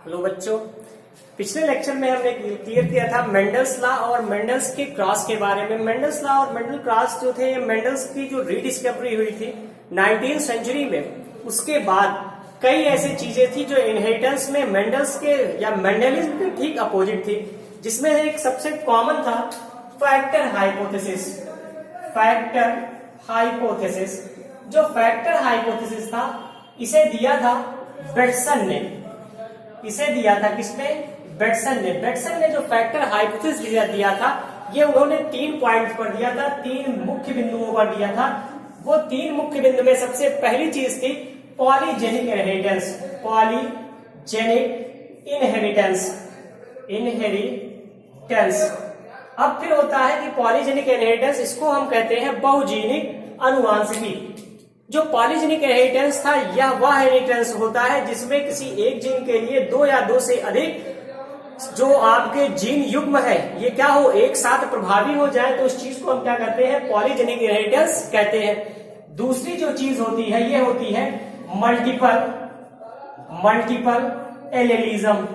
Hello बच्चों, पिछले lecture में हमने क्लियर किया था मेंडल्स लॉ और मेंडल्स के क्रॉस के बारे में। मेंडल्स लॉ और मेंडल क्रॉस जो थे, मेंडल्स की जो रीडिस्कवरी हुई थी 19th सेंचुरी में, उसके बाद कई ऐसी चीजें थी जो इनहेरिटेंस में मेंडल्स के या मेंडलिज्म के ठीक अपोजिट थी, जिसमें एक सबसे कॉमन था फैक्टर हाइपोथेसिस। फैक्टर हाइपोथेसिस, जो फैक्टर हाइपोथेसिस था, इसे दिया था बेटसन ने। इसे दिया था किसने? बेटसन ने। बेटसन ने जो फैक्टर हाइपोथेसिस दिया था, ये उन्होंने 3 पॉइंट पर दिया था, 3 मुख्य बिंदुओं पर दिया था। वो 3 मुख्य बिंदु में सबसे पहली चीज थी polygenic inheritance. Polygenic inheritance, inheritance. अब फिर होता है कि पॉलीजेनिक इनहेरिटेंस, इसको हम कहते हैं बहुजीनिक अनुवांशिकी। जो पॉलीजेनिक इनहेरिटेंस था, यह वह इनहेरिटेंस होता है जिसमें किसी एक जीन के लिए 2 या 2 से अधिक जो आपके जीन युग्म है, ये क्या हो, एक साथ प्रभावी हो जाए, तो उस चीज को हम क्या कहते हैं? पॉलीजेनिक इनहेरिटेंस कहते हैं। दूसरी जो चीज होती है, ये होती है मल्टीपल एलेलिज्म।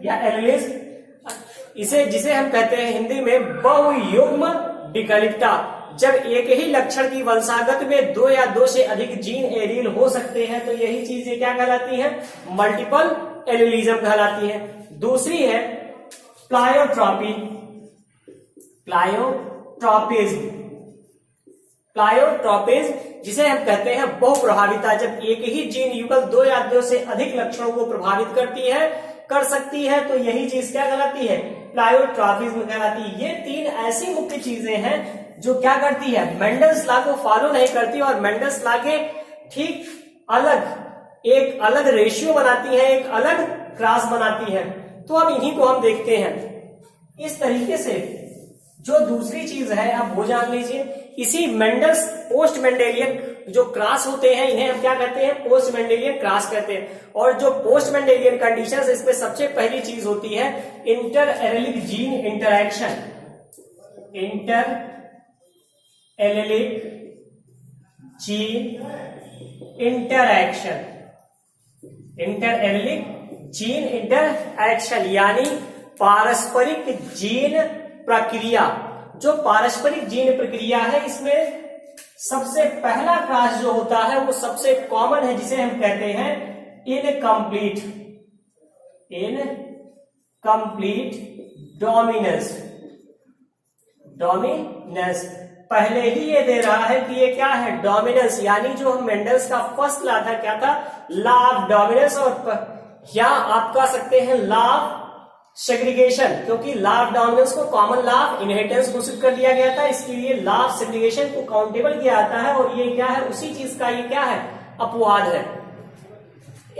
या एलेलिज्म, जिसे हम कहते हैं हिंदी में बहुयुग्म विकल्पता। जब एक ही लक्षण की वंशागत में 2 या 2 से अधिक जीन एलील हो सकते हैं, तो यही चीजें क्या कहलाती है? मल्टीपल एलेलिज्म कहलाती है। दूसरी है प्लायोट्रॉपी, प्लायोट्रॉपिज्म, जिसे हम कहते हैं बहुप्रभाविता। जब एक ही जीन युगल 2 या 2 से अधिक लक्षणों को प्रभावित कर सकती है, तो यही चीज क्या कहलाती है? प्लायोट्रॉपिज्म कहलाती है। ये 3 ऐसी मुख्य चीजें हैं जो क्या करती है? मेंडल्स लॉ को फॉलो नहीं करती और मेंडल्स लॉ के ठीक एक अलग रेशियो बनाती है, एक अलग क्रॉस बनाती है। तो अब इन्हीं को हम देखते हैं। इस तरीके से जो दूसरी चीज है, आप वो जान लीजिए, इसी मेंडल्स पोस्ट मेंडेलियन जो क्रॉस होते हैं, इन्हें हम क्या कहते हैं? पोस्ट मेंडेलियन क्रॉस कहते हैं। और जो पोस्ट मेंडेलियन कंडीशंस, इसमें सबसे पहली चीज होती है inter allylic gene interaction. Allylic gene interaction, यानी पारस्परिक जीन प्रक्रिया। जो पारस्परिक जीन प्रक्रिया है, इसमें सबसे पहला क्रॉस जो होता है, वो सबसे कॉमन है, जिसे हम कहते हैं इनकम्प्लीट डोमिनेंस। पहले ही ये दे रहा है कि ये क्या है? डोमिनेंस। यानी जो हम मेंडल्स का फर्स्ट लॉ था, क्या था? Law of dominance. और या आप कह सकते हैं लॉ ऑफ सेग्रीगेशन, क्योंकि लॉ ऑफ डोमिनेंस को कॉमन लॉ ऑफ इनहेरिटेंस घोषित कर दिया गया था, इसके लिए लॉ ऑफ सेग्रीगेशन को काउंटेबल किया जाता है। और ये क्या है? उसी चीज का ये क्या है? अपवाद है।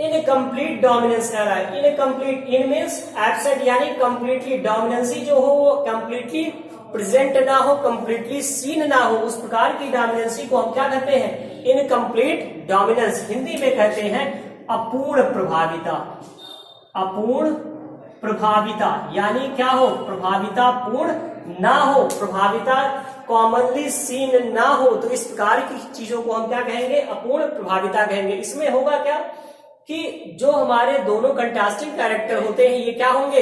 इनकम्प्लीट डोमिनेंस कह रहा है। इनकम्प्लीट, इन मीन्स एब्सेंट, यानी कंप्लीटली डोमिनेंसी जो हो वो कंप्लीटली प्रेजेंट ना हो, कंप्लीटली सीन ना हो, उस प्रकार की डोमिनेंसी को हम क्या कहते हैं? Incomplete dominance. हिंदी में कहते हैं अपूर्ण प्रभाविता। अपूर्ण प्रभाविता यानी क्या हो? प्रभाविता पूर्ण ना हो, प्रभाविता कॉमनली सीन ना हो, तो इस प्रकार की चीजों को हम क्या कहेंगे? अपूर्ण प्रभाविता कहेंगे। इसमें होगा क्या कि जो हमारे दोनों कंट्रास्टिंग कैरेक्टर होते हैं, ये क्या होंगे?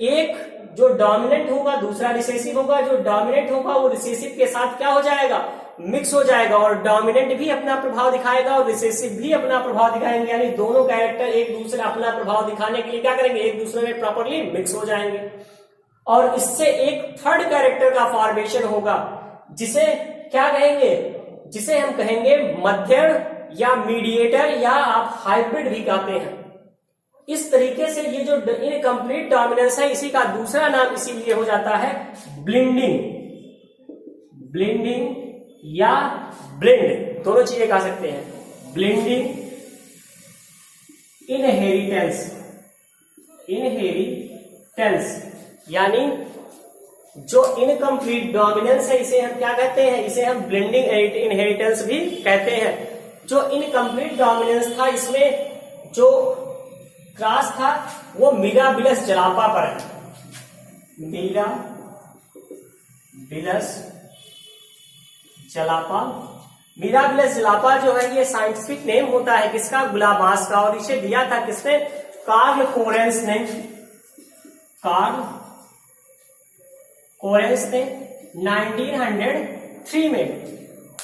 एक जो डोमिनेंट होगा, दूसरा रिसेसिव होगा। जो डोमिनेंट होगा वो रिसेसिव के साथ क्या हो जाएगा? मिक्स हो जाएगा, और डोमिनेंट भी अपना प्रभाव दिखाएगा और रिसेसिव भी अपना प्रभाव दिखाएंगे। यानी दोनों कैरेक्टर एक दूसरे अपना प्रभाव दिखाने के लिए क्या करेंगे? एक दूसरे में प्रॉपरली मिक्स हो जाएंगे। और इससे एक थर्ड कैरेक्टर का फॉर्मेशन होगा, जिसे क्या कहेंगे? जिसे हम कहेंगे मध्यम या मीडिएटर, या आप हाइब्रिड भी कहते हैं। इस तरीके से ये जो इनकम्प्लीट डोमिनेंस है, इसी का दूसरा नाम इसीलिए हो जाता है ब्लिंडिंग या ब्लेंड, दोनों चीजें कह सकते हैं। ब्लिंडिंग इनहेरिटेंस, यानी जो इनकम्प्लीट डोमिनेंस है, इसे हम क्या कहते हैं? इसे हम ब्लेंडिंग इनहेरिटेंस भी कहते हैं। जो इनकम्प्लीट डोमिनेंस था, इसमें जो क्रॉस था वो मिराबिलस जलापा पर है। मिराबिलस जलापा मिराबिलस जलापा जो है ये साइंटिफिक नेम होता है किसका, गुलाबास का, और इसे दिया था किसने, कार्ल कोरेंस ने, कार्ल कोरेंस ने 1903 में।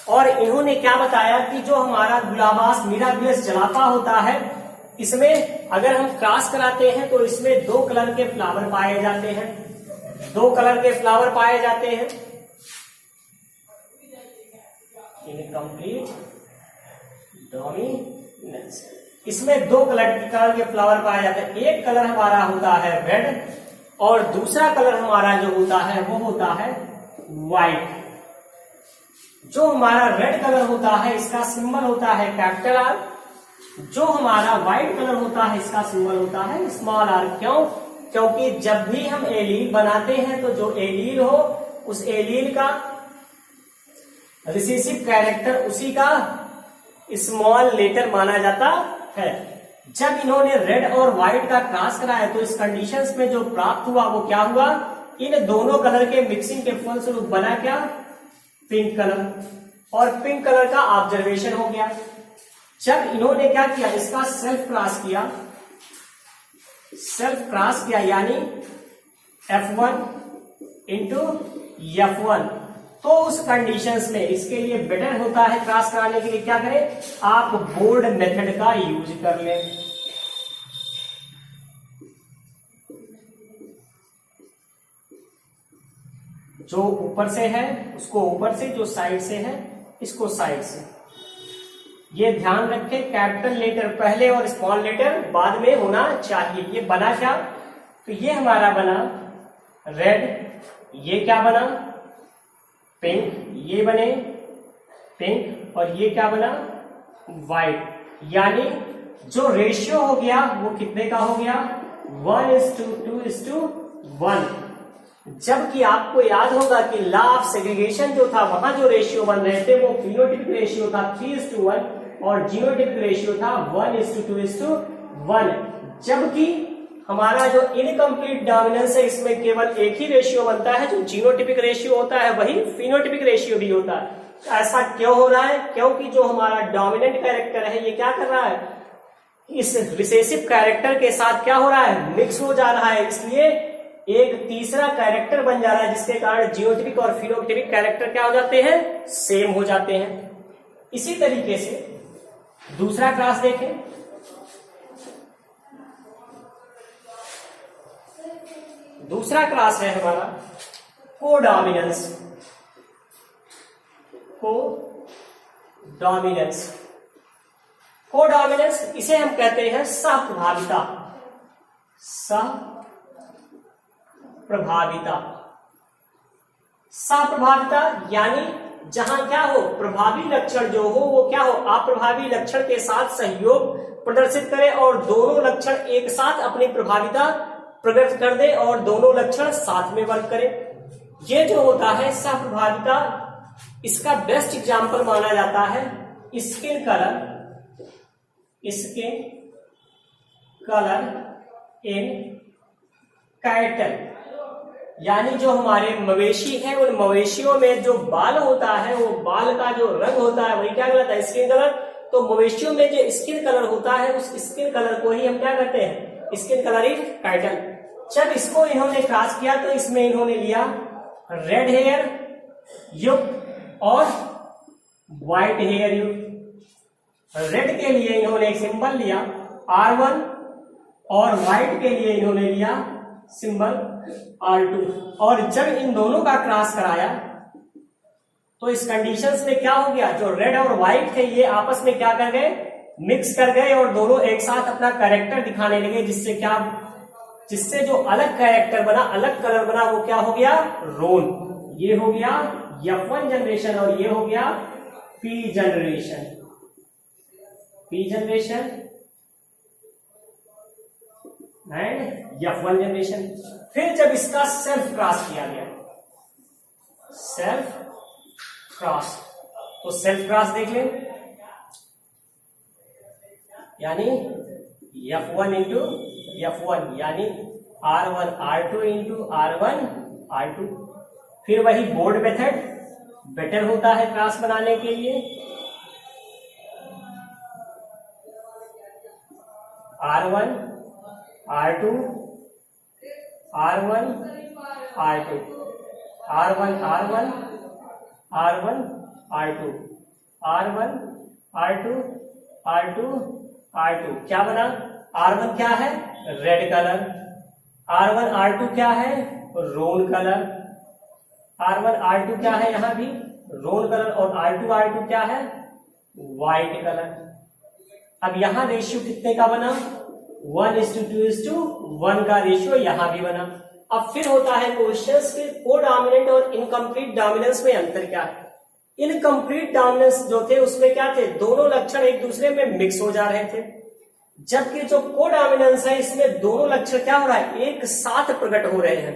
और इन्होंने क्या बताया कि जो हमारा गुलाबास मिराबिलस जलापा होता है, इसमें अगर हम क्रॉस कराते हैं तो इसमें 2 कलर के फ्लावर पाए जाते हैं, 2 कलर के फ्लावर पाए जाते हैं, इनकम्प्लीट डोमिनेंस। इसमें 2 कलर के फ्लावर पाए जाते हैं। एक कलर हमारा होता है रेड और दूसरा कलर हमारा जो होता है वो होता है व्हाइट। जो हमारा रेड कलर होता है इसका सिंबल होता है कैपिटल आर, जो हमारा व्हाइट कलर होता है इसका सिंबल होता है स्मॉल आर। क्यों? क्योंकि जब भी हम एलील बनाते हैं तो जो एलील हो उस एलील का रिसेसिव कैरेक्टर उसी का स्मॉल लेटर माना जाता है। जब इन्होंने रेड और व्हाइट का क्रॉस कराया तो इस कंडीशंस में जो प्राप्त हुआ वो क्या हुआ, इन दोनों कलर के मिक्सिंग के फलस्वरूप बना क्या, पिंक कलर, और पिंक कलर का ऑब्जर्वेशन हो गया। जब इन्होंने क्या किया, इसका सेल्फ क्रॉस किया यानी F1 इंटू F1, तो उस कंडीशंस में इसके लिए बेटर होता है क्रॉस कराने के लिए क्या करें, आप बोर्ड मेथड का यूज कर लें। जो ऊपर से है उसको ऊपर से, जो साइड से है इसको साइड से। ये ध्यान रखें कैपिटल लेटर पहले और स्मॉल लेटर बाद में होना चाहिए। ये बना क्या, तो ये हमारा बना रेड, ये क्या बना पिंक, ये बने पिंक, और ये क्या बना व्हाइट। यानी जो रेशियो हो गया वो कितने का हो गया, 1:2:1। जबकि आपको याद होगा कि लॉ ऑफ सेग्रीगेशन जो था वहां जो रेशियो बन रहे थे वो फिनोटिपिक रेशियो था 3:1 और जीनोटिपिक रेशियो था 1:2:1। जबकि हमारा जो इनकम्प्लीट डोमिनेंस है इसमें केवल एक ही रेशियो बनता है, जो जीनोटिपिक रेशियो होता है वही फिनोटिपिक रेशियो भी होता है। ऐसा क्यों हो रहा है, क्योंकि जो हमारा डोमिनेंट कैरेक्टर है ये क्या कर रहा है, इस रिसेसिव कैरेक्टर के साथ क्या हो रहा है, मिक्स हो जा रहा है। इसलिए एक तीसरा कैरेक्टर बन जा रहा है जिसके कारण जीनोटिपिक और फिनोटिपिक कैरेक्टर क्या हो जाते हैं, सेम हो जाते हैं। इसी तरीके से दूसरा क्लास देखें, दूसरा क्लास है हमारा कोडोमिनेंस। कोडोमिनेंस इसे हम कहते हैं सहप्रभाविता। सहप्रभाविता यानी जहां क्या हो, प्रभावी लक्षण जो हो वो क्या हो, अप्रभावी लक्षण के साथ सहयोग प्रदर्शित करे और दोनों लक्षण एक साथ अपनी प्रभाविता प्रकट कर दे और दोनों लक्षण साथ में वर्क करे। ये जो होता है सहप्रभाविता, इसका बेस्ट एग्जांपल माना जाता है स्किन कलर इन कैटल। यानी जो हमारे मवेशी है उन मवेशियों में जो बाल होता है वो बाल का जो रंग होता है वही क्या कहलाता है, स्किन कलर। तो मवेशियों में जो स्किन कलर होता है उस स्किन कलर को ही हम क्या कहते हैं, स्किन कलर इन कैटल। जब इसको इन्होंने क्रॉस किया तो इसमें इन्होंने लिया रेड हेयर युक्त और व्हाइट हेयर युक्त। रेड के लिए इन्होंने एक सिंबल लिया R1 और व्हाइट के लिए इन्होंने लिया सिंबल R2। और जब इन दोनों का क्रॉस कराया तो इस कंडीशंस में क्या हो गया, जो रेड और व्हाइट थे ये आपस में क्या कर गए, मिक्स कर गए और दोनों एक साथ अपना कैरेक्टर दिखाने लगे, जिससे जो अलग कैरेक्टर बना, अलग कलर बना, वो क्या हो गया, रोन। ये हो गया F1 जनरेशन और ये हो गया P generation and F1 generation. फिर जब इसका सेल्फ क्रॉस किया गया, सेल्फ क्रॉस, तो सेल्फ क्रॉस देख लें, यानी F1 इंटू F1 यानी R1 R2 into R1 R2। फिर वही बोर्ड मेथड बेटर होता है क्रॉस बनाने के लिए, R1 R2 R1 R2 R1 R1 R1 R2 R1 R2 R2 R2 क्या बना? R1 क्या है? Red colour. R1 R2 क्या है? रोन कलर। R1 R2 क्या है? यहां भी रोन कलर। और R2 R2 क्या है? White colour. अब यहां रेशियो कितने का बना? 1:2:1 का रेशियो यहां भी बना। अब फिर होता है क्वेश्चन कि कोडॉमिनेंट और इनकम्प्लीट डोमिनेंस में अंतर क्या है? इनकम्प्लीट डोमिनेंस जो थे उसमें क्या थे? दोनों लक्षण एक दूसरे में मिक्स हो जा रहे थे, जबकि जो कोडॉमिनेंस है इसमें दोनों लक्षण क्या हो रहा है? एक साथ प्रकट हो रहे हैं।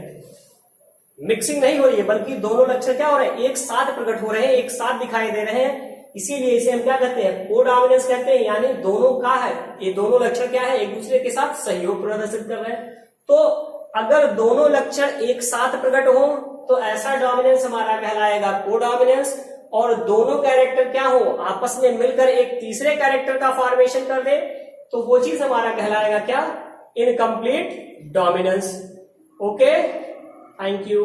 मिक्सिंग नहीं हो रही है, बल्कि दोनों लक्षण क्या हो रहे हैं? एक साथ प्रकट हो रहे हैं, एक साथ दिखाई दे रहे हैं। इसीलिए इसे हम क्या कहते हैं? कोडॉमिनेंस कहते हैं। यानी दोनों का है, ये दोनों लक्षण क्या है? एक दूसरे के साथ सहयोग प्रदर्शित कर रहे हैं। तो अगर दोनों लक्षण एक साथ प्रकट हो तो ऐसा डोमिनेंस हमारा कहलाएगा कोडॉमिनेंस। और दोनों कैरेक्टर क्या हो? आपस में मिलकर एक तीसरे कैरेक्टर का फॉर्मेशन कर दे तो वो चीज हमारा कहलाएगा क्या? Incomplete dominance. Okay, thank you.